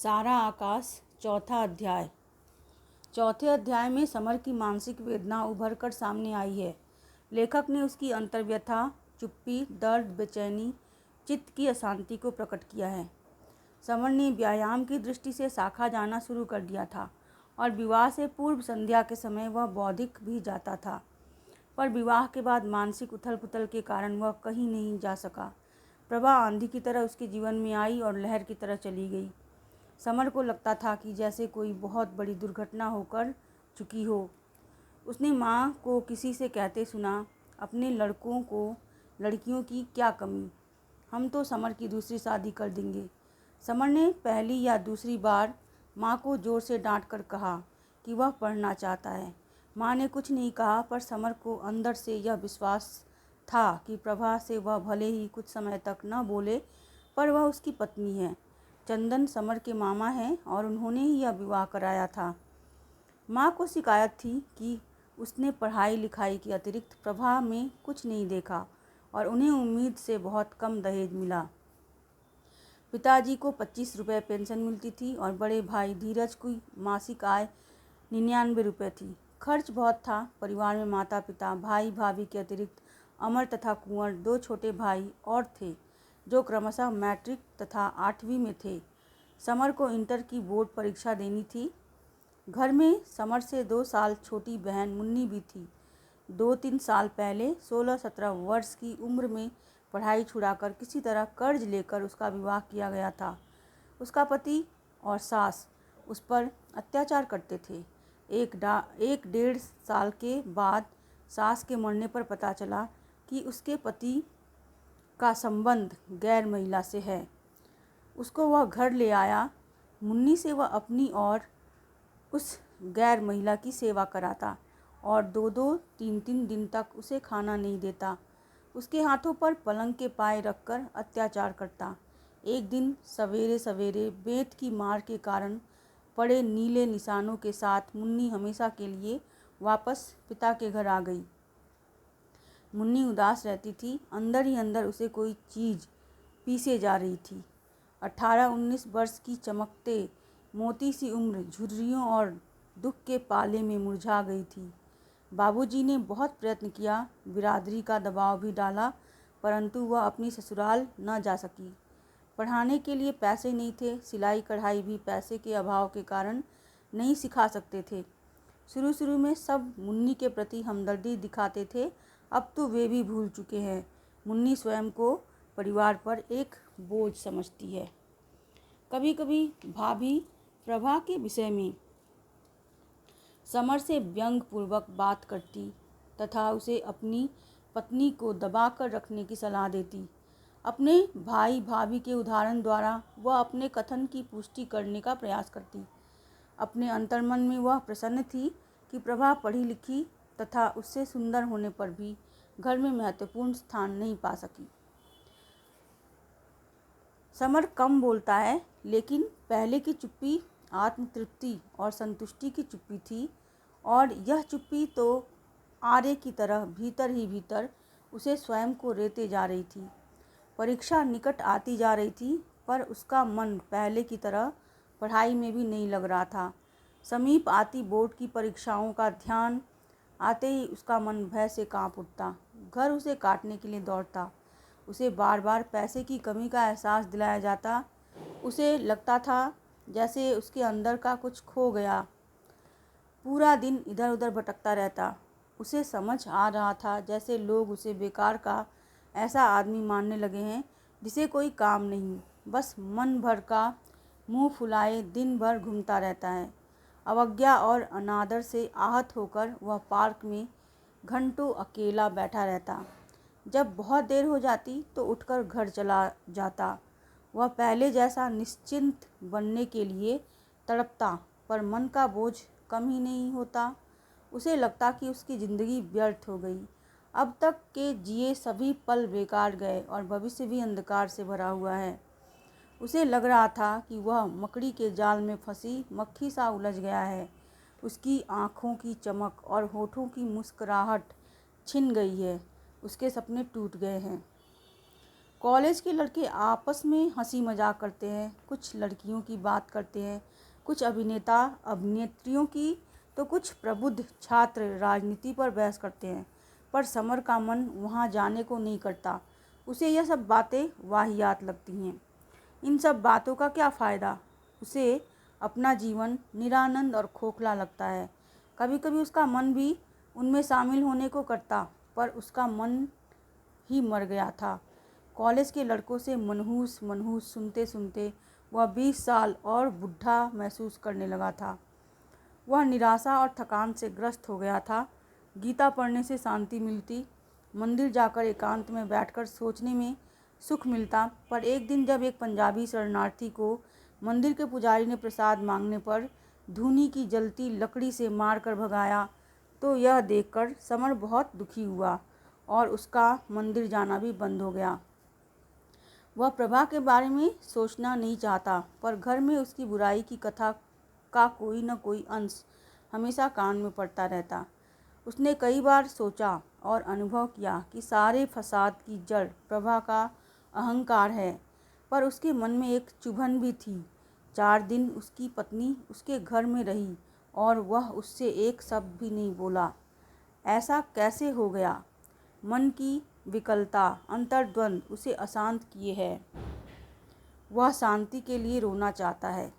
सारा आकाश चौथा अध्याय। चौथे अध्याय में समर की मानसिक वेदना उभर कर सामने आई है। लेखक ने उसकी अंतर्व्यथा, चुप्पी, दर्द, बेचैनी, चित्त की अशांति को प्रकट किया है। समर ने व्यायाम की दृष्टि से शाखा जाना शुरू कर दिया था और विवाह से पूर्व संध्या के समय वह बौद्धिक भी जाता था, पर विवाह के बाद मानसिक उथल पुथल के कारण वह कहीं नहीं जा सका। प्रभा आंधी की तरह उसके जीवन में आई और लहर की तरह चली गई। समर को लगता था कि जैसे कोई बहुत बड़ी दुर्घटना होकर चुकी हो। उसने माँ को किसी से कहते सुना, अपने लड़कों को लड़कियों की क्या कमी, हम तो समर की दूसरी शादी कर देंगे। समर ने पहली या दूसरी बार माँ को ज़ोर से डांट कर कहा कि वह पढ़ना चाहता है। माँ ने कुछ नहीं कहा, पर समर को अंदर से यह विश्वास था कि प्रभा से वह भले ही कुछ समय तक न बोले, पर वह उसकी पत्नी है। चंदन समर के मामा हैं और उन्होंने ही यह विवाह कराया था। माँ को शिकायत थी कि उसने पढ़ाई लिखाई के अतिरिक्त प्रभा में कुछ नहीं देखा और उन्हें उम्मीद से बहुत कम दहेज मिला। पिताजी को 25 रुपये पेंशन मिलती थी और बड़े भाई धीरज की मासिक आय 99 रुपये थी। खर्च बहुत था। परिवार में माता पिता, भाई भाभी के अतिरिक्त अमर तथा कुंवर 2 छोटे भाई और थे, जो क्रमशः मैट्रिक तथा 8वीं में थे। समर को इंटर की बोर्ड परीक्षा देनी थी। घर में समर से 2 साल छोटी बहन मुन्नी भी थी। 2-3 साल पहले 16-17 वर्ष की उम्र में पढ़ाई छुड़ाकर किसी तरह कर्ज लेकर उसका विवाह किया गया था। उसका पति और सास उस पर अत्याचार करते थे। 1-1.5 साल के बाद सास के मरने पर पता चला कि उसके पति का संबंध गैर महिला से है। उसको वह घर ले आया। मुन्नी से वह अपनी और उस गैर महिला की सेवा कराता और 2-2, 3-3 दिन तक उसे खाना नहीं देता। उसके हाथों पर पलंग के पाए रखकर अत्याचार करता। एक दिन सवेरे सवेरे बेंत की मार के कारण पड़े नीले निशानों के साथ मुन्नी हमेशा के लिए वापस पिता के घर आ गई। मुन्नी उदास रहती थी। अंदर ही अंदर उसे कोई चीज़ पीसे जा रही थी। 18-19 वर्ष की चमकते मोती सी उम्र झुर्रियों और दुख के पाले में मुरझा गई थी। बाबूजी ने बहुत प्रयत्न किया, बिरादरी का दबाव भी डाला, परंतु वह अपनी ससुराल न जा सकी। पढ़ाने के लिए पैसे नहीं थे। सिलाई कढ़ाई भी पैसे के अभाव के कारण नहीं सिखा सकते थे। शुरू में सब मुन्नी के प्रति हमदर्दी दिखाते थे, अब तो वे भी भूल चुके हैं। मुन्नी स्वयं को परिवार पर एक बोझ समझती है। कभी कभी भाभी प्रभा के विषय में समर से व्यंग्यपूर्वक बात करती तथा उसे अपनी पत्नी को दबाकर रखने की सलाह देती। अपने भाई भाभी के उदाहरण द्वारा वह अपने कथन की पुष्टि करने का प्रयास करती। अपने अंतर्मन में वह प्रसन्न थी कि प्रभा पढ़ी लिखी तथा उससे सुंदर होने पर भी घर में महत्वपूर्ण स्थान नहीं पा सकी। समर कम बोलता है, लेकिन पहले की चुप्पी आत्मतृप्ति और संतुष्टि की चुप्पी थी, और यह चुप्पी तो आरे की तरह भीतर ही भीतर उसे स्वयं को रेते जा रही थी। परीक्षा निकट आती जा रही थी, पर उसका मन पहले की तरह पढ़ाई में भी नहीं लग रहा था। समीप आती बोर्ड की परीक्षाओं का ध्यान आते ही उसका मन भय से कांप उठता। घर उसे काटने के लिए दौड़ता। उसे बार बार पैसे की कमी का एहसास दिलाया जाता। उसे लगता था जैसे उसके अंदर का कुछ खो गया। पूरा दिन इधर उधर भटकता रहता। उसे समझ आ रहा था जैसे लोग उसे बेकार का ऐसा आदमी मानने लगे हैं जिसे कोई काम नहीं, बस मन भर का मुंह फुलाए दिन भर घूमता रहता है। अवज्ञा और अनादर से आहत होकर वह पार्क में घंटों अकेला बैठा रहता। जब बहुत देर हो जाती तो उठकर घर चला जाता। वह पहले जैसा निश्चिंत बनने के लिए तड़पता, पर मन का बोझ कम ही नहीं होता। उसे लगता कि उसकी ज़िंदगी व्यर्थ हो गई। अब तक के जिए सभी पल बेकार गए और भविष्य भी अंधकार से भरा हुआ है। उसे लग रहा था कि वह मकड़ी के जाल में फंसी मक्खी सा उलझ गया है। उसकी आँखों की चमक और होठों की मुस्कुराहट छिन गई है। उसके सपने टूट गए हैं। कॉलेज के लड़के आपस में हंसी मजाक करते हैं, कुछ लड़कियों की बात करते हैं, कुछ अभिनेता अभिनेत्रियों की, तो कुछ प्रबुद्ध छात्र राजनीति पर बहस करते हैं। पर समर का मन वहाँ जाने को नहीं करता। उसे यह सब बातें वाहियात लगती हैं। इन सब बातों का क्या फ़ायदा? उसे अपना जीवन निरानंद और खोखला लगता है। कभी कभी उसका मन भी उनमें शामिल होने को करता, पर उसका मन ही मर गया था। कॉलेज के लड़कों से मनहूस मनहूस सुनते सुनते वह 20 साल और बुढ़ा महसूस करने लगा था। वह निराशा और थकान से ग्रस्त हो गया था। गीता पढ़ने से शांति मिलती, मंदिर जाकर एकांत में बैठकर सोचने में सुख मिलता, पर एक दिन जब एक पंजाबी शरणार्थी को मंदिर के पुजारी ने प्रसाद मांगने पर धूनी की जलती लकड़ी से मारकर भगाया, तो यह देखकर समर बहुत दुखी हुआ और उसका मंदिर जाना भी बंद हो गया। वह प्रभा के बारे में सोचना नहीं चाहता, पर घर में उसकी बुराई की कथा का कोई न कोई अंश हमेशा कान में पड़ता रहता। उसने कई बार सोचा और अनुभव किया कि सारे फसाद की जड़ प्रभा का अहंकार है, पर उसके मन में एक चुभन भी थी। 4 दिन उसकी पत्नी उसके घर में रही और वह उससे एक शब्द भी नहीं बोला। ऐसा कैसे हो गया? मन की विकलता, अंतर्द्वंद उसे अशांत किए है। वह शांति के लिए रोना चाहता है,